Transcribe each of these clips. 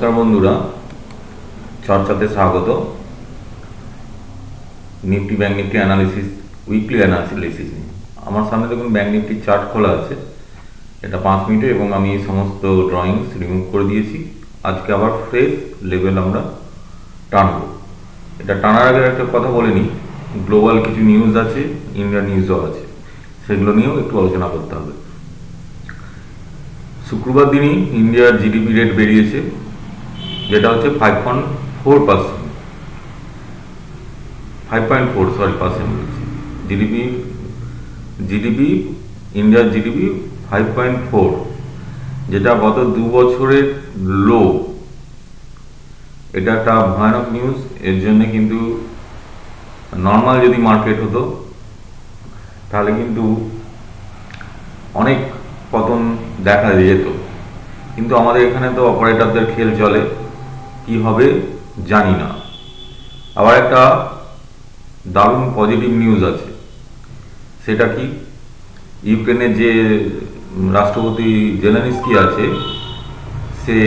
নমস্কার বন্ধুরা, চর্চাতে স্বাগত। Nifty bank Nifty analysis, weekly analysis নিয়ে আমার সামনে দেখুন ব্যাংক নিফটির চার্ট খোলা আছে। এটা 5 মিনিটে এবং আমি সমস্ত ড্রয়িংস রিমুভ করে দিয়েছি। আজকে আবার ফ্রেশ লেভেল আমরা টানবো। এটা টানার আগে একটা কথা বলে নিই, গ্লোবাল কিছু নিউজ আছে, ইন্ডিয়ান নিউজও আছে, সেগুলো নিয়েও একটু আলোচনা করতে হবে। শুক্রবার দিনই ইন্ডিয়ার জিডিপি রেট বেরিয়েছে, যেটা হচ্ছে 5.4%, 5.4% বলছি। জিডিপি ইন্ডিয়ার জিডিপি 5.4, যেটা গত 2 বছরের লো। এটা একটা ভয়ানক নিউজ। এর জন্য কিন্তু নর্মাল যদি মার্কেট হতো তাহলে কিন্তু অনেক পতন দেখা যেত, কিন্তু আমাদের এখানে তো অপারেটরদের খেল চলে, কি হবে জানি না। আবার একটা দারুণ পজিটিভ নিউজ আছে। সেটা কি, ইউক্রেনের যে রাষ্ট্রপতি জেলেনস্কি আছে, সে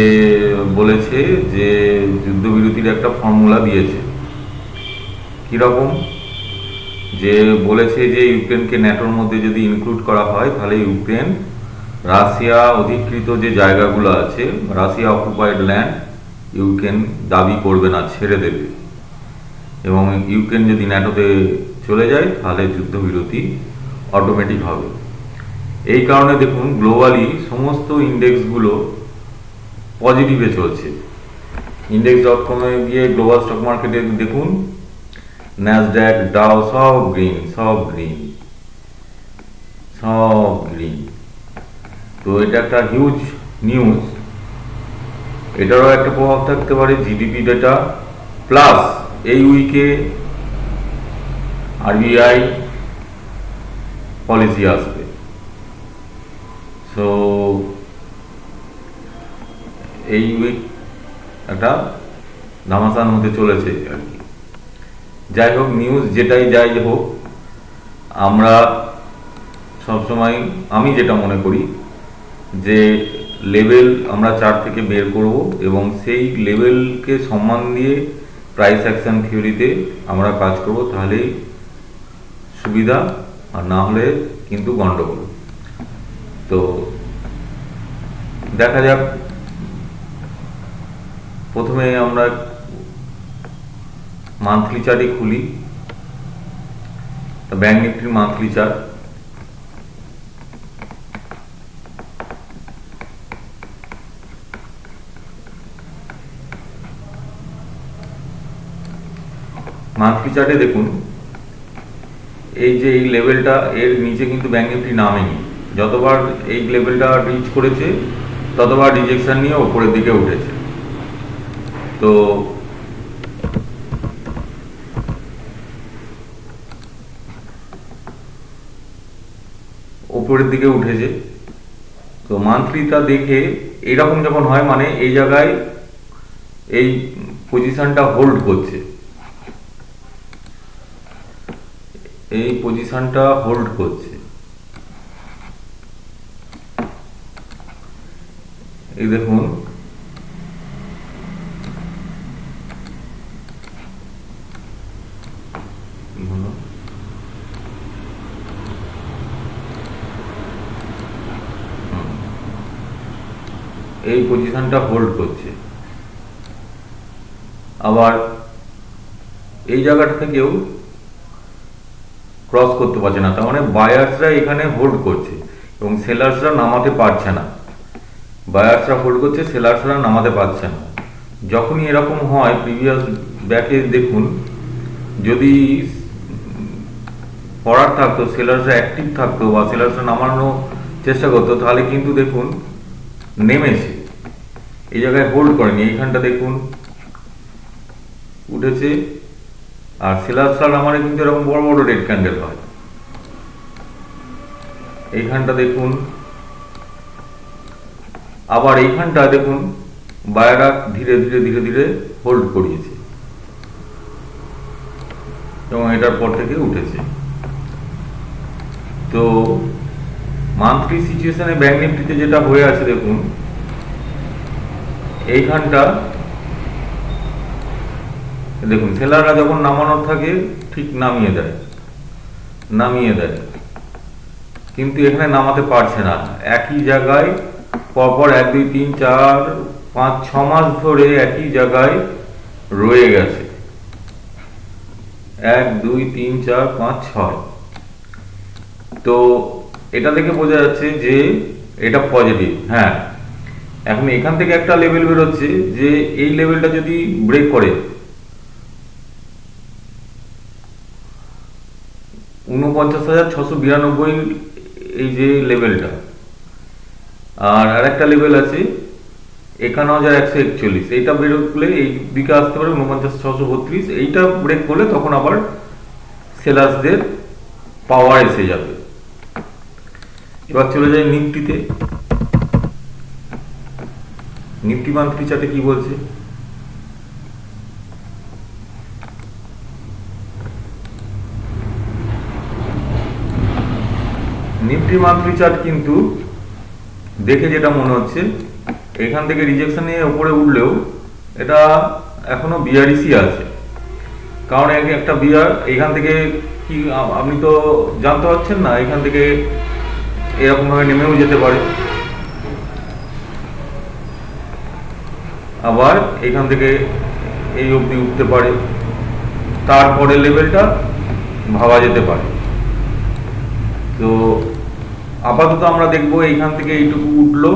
বলেছে যে যুদ্ধবিরতির একটা ফর্মুলা দিয়েছে। কীরকম? যে বলেছে যে ইউক্রেনকে ন্যাটোর মধ্যে যদি ইনক্লুড করা হয় তাহলে ইউক্রেন রাশিয়া অধিকৃত যে জায়গাগুলো আছে, রাশিয়া অকুপাইড ল্যান্ড, ইউক্রেন দাবি করবে না, ছেড়ে দেবে। এবং ইউক্রেন যদি ন্যাটোতে চলে যায় তাহলে যুদ্ধবিরতি অটোমেটিক হবে। এই কারণে দেখুন গ্লোবালি সমস্ত ইন্ডেক্সগুলো পজিটিভে চলছে। index.com-এ গিয়ে গ্লোবাল স্টক মার্কেটে দেখুন, ন্যাসড্যাক, ডাও সব গ্রিন, সব গ্রিন, সব গ্রিন। তো এটা একটা হিউজ নিউজ। এটারও একটা প্রভাব থাকতে পারে জিডিপি ডেটা, প্লাস এই উইকে আরবিআই পলিসি আসবে। সো এই উইক একটা ধামাচান হতে চলেছে আর কি। যাই হোক, নিউজ যেটাই যাই হোক, আমরা সবসময়, আমি যেটা মনে করি যে লেভেল আমরা চার্ট থেকে বের করব এবং সেই লেভেলকে সম্মান দিয়ে প্রাইস অ্যাকশন থিওরিতে আমরা কাজ করব, তাহলেই সুবিধা, আর না হলে কিন্তু গন্ডগোল। তো দেখা যাক। প্রথমে আমরা মান্থলি চার্টই খুলি। ব্যাংক নিফটির মান্থলি চার্ট। মান্থলি চার্টে দেখুন, এই যে এই লেভেলটা, এর নিচে কিন্তু ব্যাংক নিফটি নামেনি। যতবার এই লেভেলটা রিচ করেছে ততবার রিজেকশন নিয়ে ওপরের দিকে উঠেছে। তো ওপরের দিকে উঠেছে। তো মান্থলিটা দেখে এইরকম যখন হয়, মানে এই জায়গায় এই পজিশনটা হোল্ড করছে, এই পজিশনটা হোল্ড করছে। এই দেখুন, এই পজিশনটা হোল্ড করছে। আবার এই জায়গাটা থেকেও ক্রস করতে পারছে না, তার মানে বায়ার্সরা এখানে হোল্ড করছে এবং সেলার্সরা নামাতে পারছে না। বায়ার্সরা হোল্ড করছে, সেলার্সরা নামাতে পারছে না। যখনই এরকম হয়, প্রিভিয়াস ব্যাকে দেখুন, যদি পড়ার থাকতো, সেলার্সরা অ্যাক্টিভ থাকতো বা সেলার্সরা নামানোর চেষ্টা করতো, তাহলে কিন্তু দেখুন নেমেছে। এই জায়গায় হোল্ড করেনি, এইখানটা দেখুন উঠেছে। আর সেলার্সরা নামালে কিন্তু এরকম বড় বড় রেড ক্যান্ডেল হয়। এইখানটা দেখুন, আবার এইখানটা দেখুন বায়াররা ধীরে ধীরে ধীরে ধীরে হোল্ড করিয়েছে এবং এটার পর থেকে উঠেছে। তো মান্থলি সিচুয়েশনে ব্যাংক নিফটিতে যেটা হয়ে আছে দেখুন, এইখানটা দেখুন সেলাররা যখন নামানোর থাকে ঠিক নামিয়ে দেয়, কিন্তু এখানে নামাতে পারছে না। একই জায়গায় পরপর 1 2 3 4 5 6 মাস ধরে একই জায়গায় রয়ে গেছে। 1 2 3 4 5 6। তো এটা থেকে বোঝা যাচ্ছে যে এটা পজিটিভ। হ্যাঁ, এখন এখান থেকে একটা লেভেল বেরোচ্ছে যে এই লেভেলটা যদি ব্রেক করে 49,692 এই যে লেভেলটা, আর আরেকটা লেভেল আছে 51,141, এইটা বেরোলে এই দিকে আসতে পারে 49,632। এইটা ব্রেক করলে তখন আবার সেলার্সদের পাওয়ার এসে যাবে। এবার চলে যায় নিফটিতে। নিফটি মান্থলি চার্টে কি বলছে? নিফটি মান্থলি চার্ট কিন্তু দেখে যেটা মনে হচ্ছে এখান থেকে রিজেকশন নিয়ে উপরে উঠলেও এটা এখনো বিয়ারিসই আছে। কারণ একটা বিয়ার এখান থেকে কি আপনি তো জানতে পারছেন না, এখান থেকে এরকম ভাবে নেমেও যেতে পারে, আবার এখান থেকে এই অবধি উঠতে পারে, তারপরে লেভেলটা ভাবা যেতে পারে। তো আপাতত আমরা দেখবো এইখান থেকে এইটুকু উঠলো,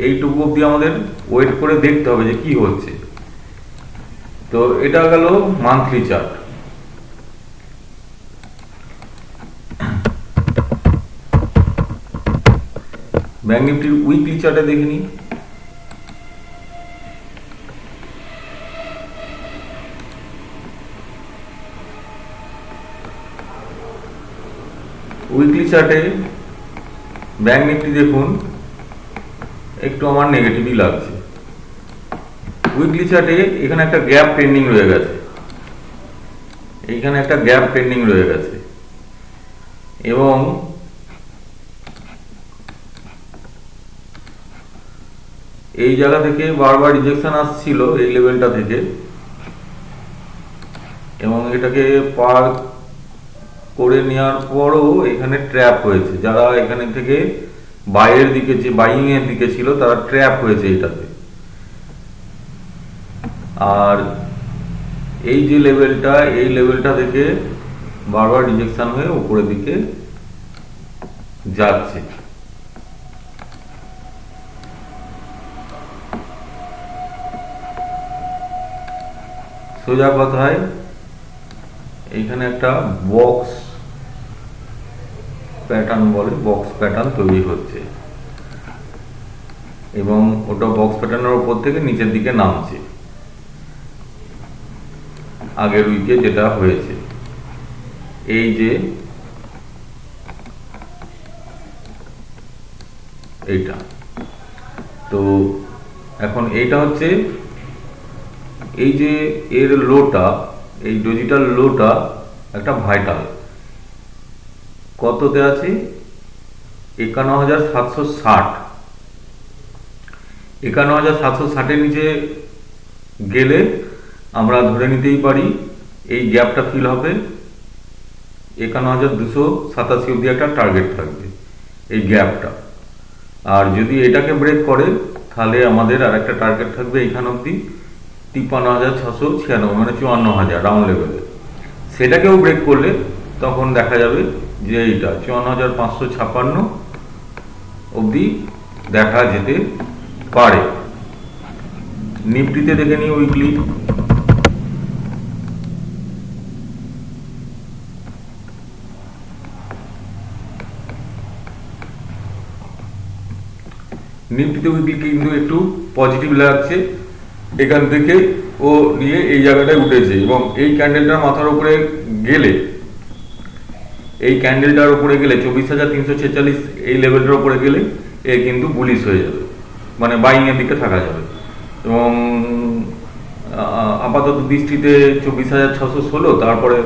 এইটুকু অবধি আমাদের ওয়েট করে দেখতে হবে যে কি হচ্ছে। তো এটা গেল মান্থলি চার্ট। ব্যাংক নিফটির উইকলি চার্টে দেখে নিই। উইকলি চার্টে ব্যাংক নিফটি দেখুন একটু আমার নেগেটিভই লাগছে। উইকলি চার্টে এখানে একটা গ্যাপ পেন্ডিং রয়ে গেছে, এইখানে একটা গ্যাপ পেন্ডিং রয়ে গেছে, এবং এই জায়গা থেকে বারবার রিজেকশন আসছিল এই লেভেলটা থেকে, এবং এটাকে পার করে নেওয়ার পরও এখানে ট্র্যাপ হয়েছে। যারা এখানে থেকে বাইয়ের দিকে, যে বাইং এর দিকে ছিল, তারা ট্র্যাপ হয়েছে এটাতে। আর এই যে লেভেলটা, এই লেভেলটা থেকে বারবার রিজেকশন হয়ে উপরের দিকে যাচ্ছে। সোজা কথায় এইখানে একটা বক্স প্যাটার্ন বলে, বক্স প্যাটার্ন তৈরি হচ্ছে, এবং ওটা বক্স প্যাটার্নের উপর থেকে নিচের দিকে নামছে আগের উইকে যেটা হয়েছে। এই যে এইটা, তো এখন এইটা হচ্ছে এই যে এর লোটা, এই ডিজিটাল লোটা একটা ভাইটাল কততে আছে? 51,760। 51,760-এর নিচে গেলে আমরা ধরে নিতেই পারি এই গ্যাপটা ফিল হবে। 51,287 অব্দি একটা টার্গেট থাকবে এই গ্যাপটা। আর যদি এটাকে ব্রেক করে তাহলে আমাদের আর একটা টার্গেট থাকবে এইখান অব্দি 53,696, মানে 54,000 রাউন্ড লেভেলে। সেটাকেও ব্রেক করলে তখন দেখা যাবে যে এইটা 54,556 অবধি দেখা যেতে পারে। নিফটিতে দেখে নিই উইকলি। নিফটিতে উইকলি কিন্তু একটু পজিটিভ লাগছে। এখান থেকে ও নিয়ে এই জায়গাটায় উঠেছে, এবং এই ক্যান্ডেলটার মাথার উপরে গেলে, এই ক্যান্ডেলটার উপরে গেলে 24,346 এই লেভেলটার উপরে গেলে এ কিন্তু বুলিশ হয়ে যাবে, মানে বাইং এর দিকে থাকা যাবে। এবং আপাতত দৃষ্টিতে 24,616, তারপরে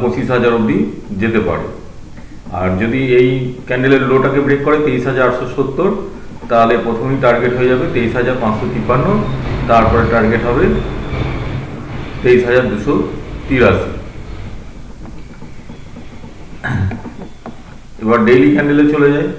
25,000 অবধি যেতে পারে। আর যদি এই ক্যান্ডেলের লোটাকে ব্রেক করে 23,870, তাহলে প্রথমেই টার্গেট হয়ে যাবে 23,553, তারপরে টার্গেট হবে 23,283। এবার ডেইলি ক্যান্ডেলে চলে যায়।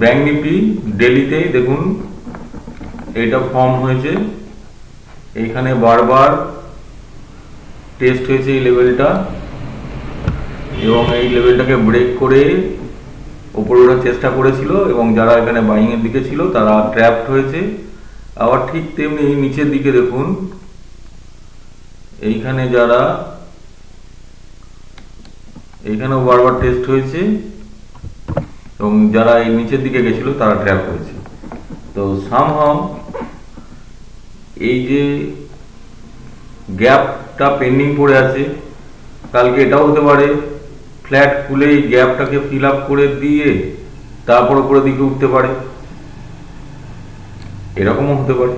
ব্যাংক নিফটি ডেলিতে দেখুন এটা ফর্ম হয়েছে, এইখানে বারবার টেস্ট হয়েছে এই লেভেলটা, এবং এই লেভেলটাকে ব্রেক করে ওপরে ওঠার চেষ্টা করেছিল, এবং যারা এখানে বাইং এর দিকে ছিল তারা ট্র্যাপড হয়েছে। আবার ঠিক তেমনি নিচের দিকে দেখুন, এইখানে যারা এইখানেও বারবার টেস্ট হয়েছে, এবং যারা এই নিচের দিকে গেছিল তারা ট্র্যাপ হয়েছে। তো সামহাও এই যে গ্যাপটা পেন্ডিং পড়ে আছে, কালকে এটাও হতে পারে ফ্ল্যাট খুলে এই গ্যাপটাকে ফিল আপ করে দিয়ে তারপর উপরের দিকে উঠতে পারে, এরকমও হতে পারে।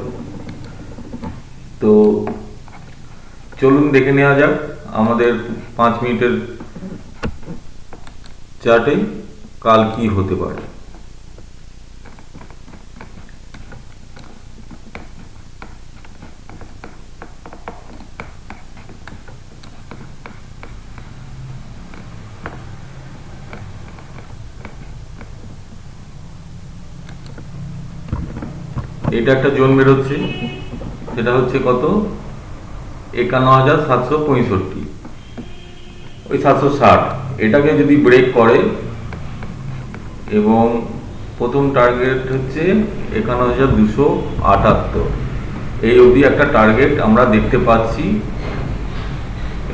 তো চলুন দেখে নেওয়া যাক আমাদের 5 মিনিটের চার্টে কাল কি হতে পারে। এটা একটা জোন বেরোচ্ছে, সেটা হচ্ছে কত, 51,765, ওই 760। এটাকে যদি ব্রেক করে, এবং প্রথম টার্গেট হচ্ছে 51,278, এই অবধি একটা টার্গেট আমরা দেখতে পাচ্ছি।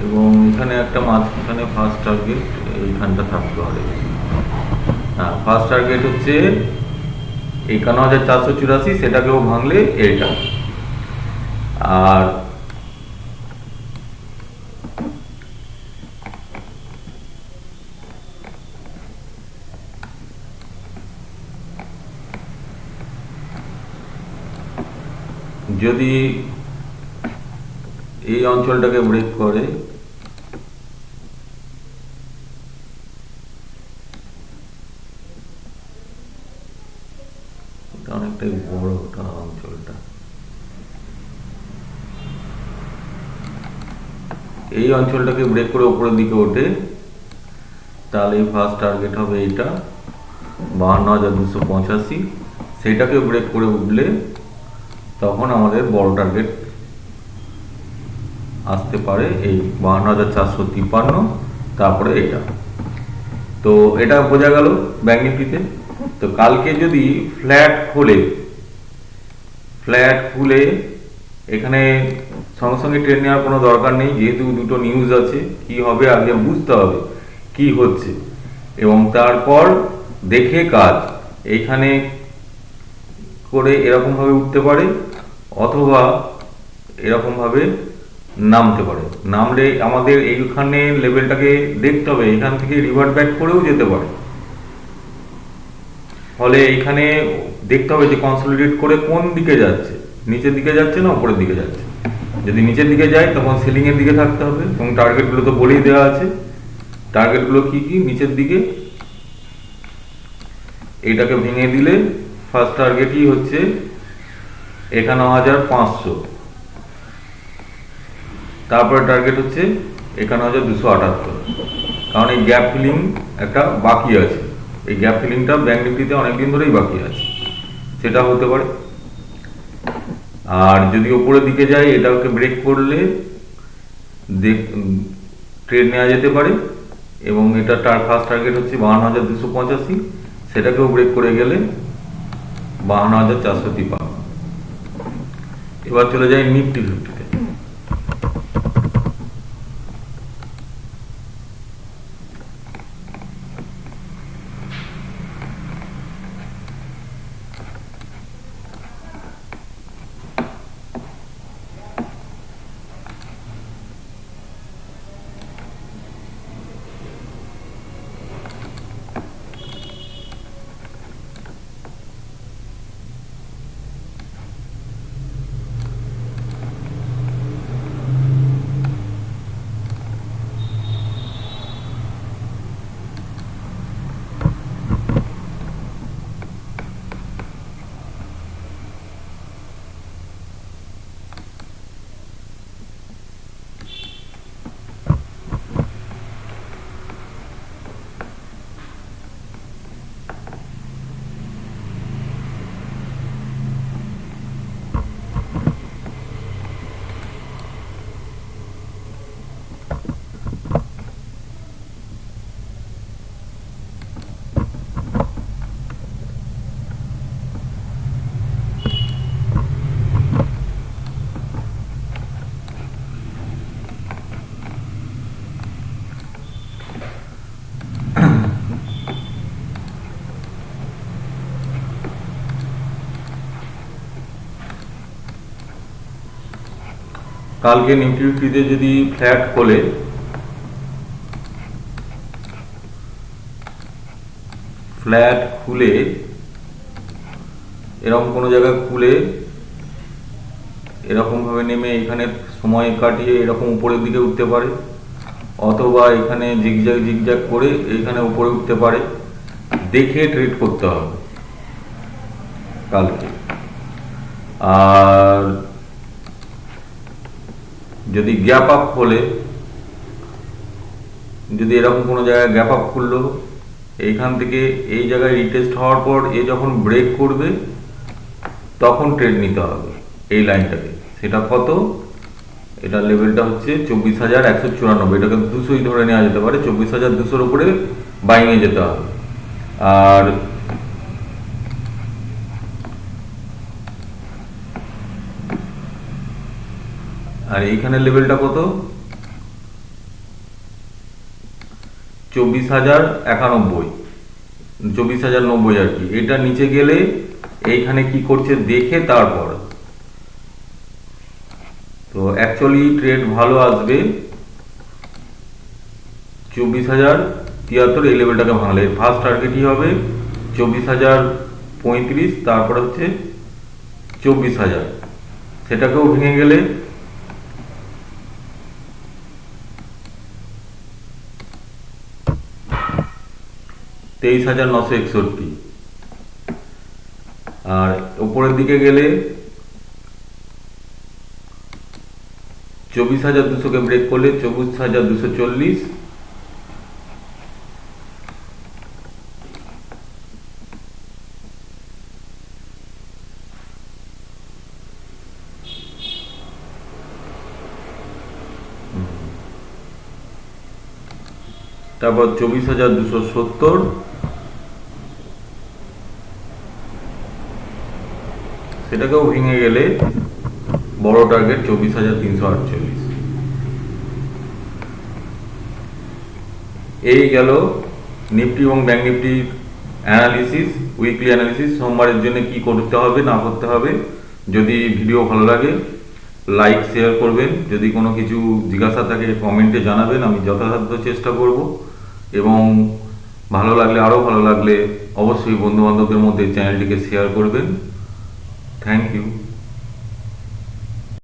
এবং এখানে একটা মাঝখানে ফার্স্ট টার্গেট এইখানটা থাকতে হবে। হ্যাঁ, ফার্স্ট টার্গেট হচ্ছে 51,484, সেটাকেও ভাঙলে এটা। আর যদি এই অঞ্চলটাকে ব্রেক করে, অনেকটাই বড় অঞ্চলটা, এই অঞ্চলটাকে ব্রেক করে উপরের দিকে ওঠে, তাহলে ফার্স্ট টার্গেট হবে এইটা 52,285। সেটাকে ব্রেক করে উঠলে তখন আমাদের বড় টার্গেট আসতে পারে এই 52,453, তারপরে এটা। তো এটা বোঝা গেল ব্যাংক নিফটিতে। তো কালকে যদি ফ্ল্যাট খুলে এখানে সঙ্গে সঙ্গে ট্রেন নেওয়ার কোনো দরকার নেই, যেহেতু দুটো নিউজ আছে, কি হবে আগে বুঝতে হবে কি হচ্ছে, এবং তারপর দেখে কাজ। এইখানে করে এরকমভাবে উঠতে পারে, অথবা এরকমভাবে নামতে পারে। নামলে আমাদের এইখানে লেভেলটাকে দেখতে হবে, এখান থেকে রিভার্ট ব্যাক করেও যেতে পারে। ফলে এইখানে দেখতে হবে যে কনসলিডেট করে কোন দিকে যাচ্ছে, নিচের দিকে যাচ্ছে না উপরের দিকে যাচ্ছে। যদি নিচের দিকে যায় তখন সেলিং এর দিকে থাকতে হবে, এবং টার্গেটগুলো তো বলেই দেওয়া আছে। টার্গেটগুলো কি কি, নিচের দিকে এইটাকে ভেঙে দিলে ফার্স্ট টার্গেটই হচ্ছে 51,500, তারপরে টার্গেট হচ্ছে 51,278। কারণ এই গ্যাপ ফিলিং একটা বাকি আছে, এই গ্যাপ ফিলিংটা ব্যাংক নিফটিতে অনেকদিন ধরেই বাকি আছে, সেটা হতে পারে। আর যদি ওপরের দিকে যায়, এটাকে ব্রেক করলে ট্রেড নেওয়া যেতে পারে, এবং এটা ফার্স্ট টার্গেট হচ্ছে 52,285, সেটাকেও ব্রেক করে গেলে 52,453। এবার চলে যায় নিফটি ফিফটিতে। কালকে নিফটি ফিফটিতে যদি ফ্ল্যাট খোলে, ফ্ল্যাট খুলে এরকম কোনো জায়গায় খুলে এরকম ভাবে নেমে এখানে সময় কাটিয়ে এরকম উপরের দিকে উঠতে পারে, অথবা এখানে জিগজ্যাগ জিগজ্যাগ করে এইখানে উপরে উঠতে পারে। দেখে ট্রেড করতে হবে কালকে। আর যদি গ্যাপ আপ খোলে, যদি এরকম কোনো জায়গায় গ্যাপ আপ খুললো, এইখান থেকে এই জায়গায় রিটেস্ট হওয়ার পর এ যখন ব্রেক করবে তখন ট্রেড নিতে হবে এই লাইনটাকে। সেটা কত? এটা লেভেলটা হচ্ছে 24,194। এটাকে 200ই ধরে নেওয়া যেতে পারে। 24,200-র উপরে বাইংয়ে যেতে হবে। আর এইখানে লেভেলটা কত? 24,091, 24,090 আর কি। এটা নিচে গেলে এইখানে কি করছে দেখে তারপর। তো অ্যাকচুয়ালি ট্রেড ভালো আসবে 24,073 এই লেভেলটাকে ভাঙলে। ফার্স্ট টার্গেটই হবে 24,035, তারপর হচ্ছে 24,000। সেটাকেও ভেঙে গেলে 23,961। আর উপরের দিকে গেলে 24,200-কে ব্রেক করলে 24,240। তারপর 24,270। সেটাকেও ভেঙে গেলে বড় টার্গেট 24,348। এই গেল নিফটি এবং ব্যাংক নিফটির অ্যানালিসিস, উইকলি অ্যানালিসিস। সোমবারের জন্য কি করতে হবে না করতে হবে। যদি ভিডিও ভালো লাগে লাইক শেয়ার করবেন। যদি কোনো কিছু জিজ্ঞাসা থাকে কমেন্টে জানাবেন, আমি যথাসাধ্য চেষ্টা করব। এবং ভালো লাগলে, আরও ভালো লাগলে অবশ্যই বন্ধু বান্ধবদের মধ্যে চ্যানেলটিকে শেয়ার করবেন। Thank you.